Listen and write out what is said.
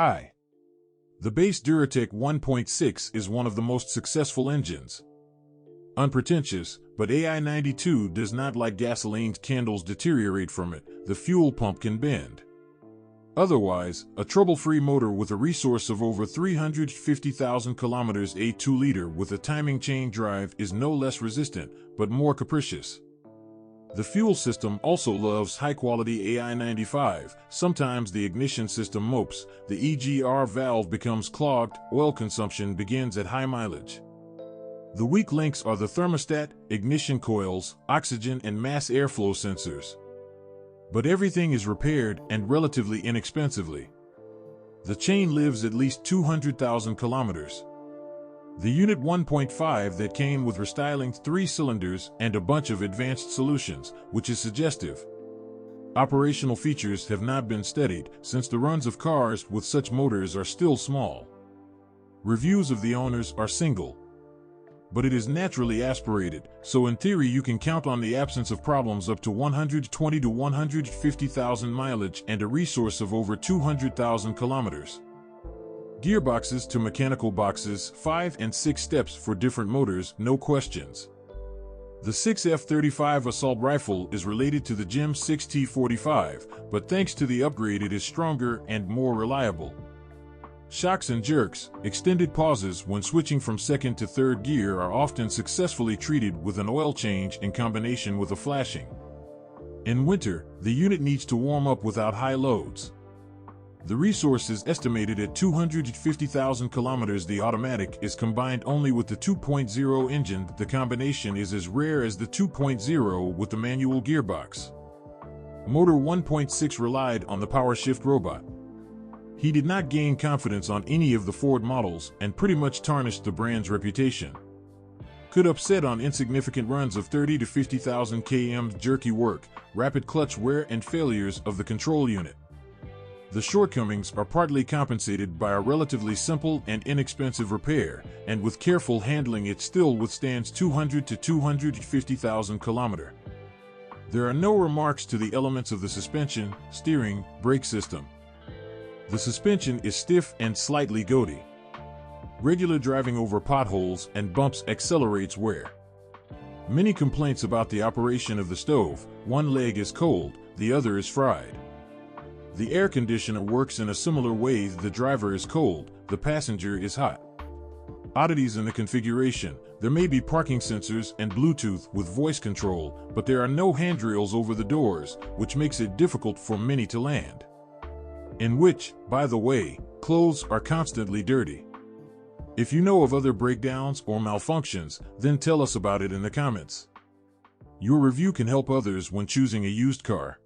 Hi. The base Duratec 1.6 is one of the most successful engines. Unpretentious, but AI-92 does not like gasoline's candles deteriorate from it, the fuel pump can bend. Otherwise, a trouble-free motor with a resource of over 350,000 kilometers, a 2-liter with a timing chain drive is no less resistant, but more capricious. The fuel system also loves high-quality AI-95. Sometimes the ignition system mopes, the EGR valve becomes clogged, oil consumption begins at high mileage. The weak links are the thermostat, ignition coils, oxygen and mass airflow sensors. But everything is repaired, and relatively inexpensively. The chain lives at least 200,000 kilometers. The Unit 1.5 that came with restyling 3 cylinders and a bunch of advanced solutions, which is suggestive. Operational features have not been studied, since the runs of cars with such motors are still small. Reviews of the owners are single. But it is naturally aspirated, so in theory you can count on the absence of problems up to 120 to 150,000 mileage and a resource of over 200,000 kilometers. Gearboxes to mechanical boxes, 5 and 6 steps for different motors, no questions. The 6F35 assault rifle is related to the GEM 6T45, but thanks to the upgrade it is stronger and more reliable. Shocks and jerks, extended pauses when switching from second to third gear are often successfully treated with an oil change in combination with a flashing. In winter, the unit needs to warm up without high loads. The resource is estimated at 250,000 kilometers. The automatic is combined only with the 2.0 engine. The combination is as rare as the 2.0 with the manual gearbox. Motor 1.6 relied on the power shift robot. He did not gain confidence on any of the Ford models and pretty much tarnished the brand's reputation. Could upset on insignificant runs of 30 to 50,000 km, jerky work, rapid clutch wear and failures of the control unit. The shortcomings are partly compensated by a relatively simple and inexpensive repair, and with careful handling it still withstands 200 to 250,000 km. There are no remarks to the elements of the suspension, steering, brake system. The suspension is stiff and slightly goaty. Regular driving over potholes and bumps accelerates wear. Many complaints about the operation of the stove: one leg is cold, the other is fried. The air conditioner works in a similar way. The driver is cold, the passenger is hot. Oddities in the configuration: there may be parking sensors and Bluetooth with voice control, but there are no handrails over the doors, which makes it difficult for many to land. In which, by the way, clothes are constantly dirty. If you know of other breakdowns or malfunctions, then tell us about it in the comments. Your review can help others when choosing a used car.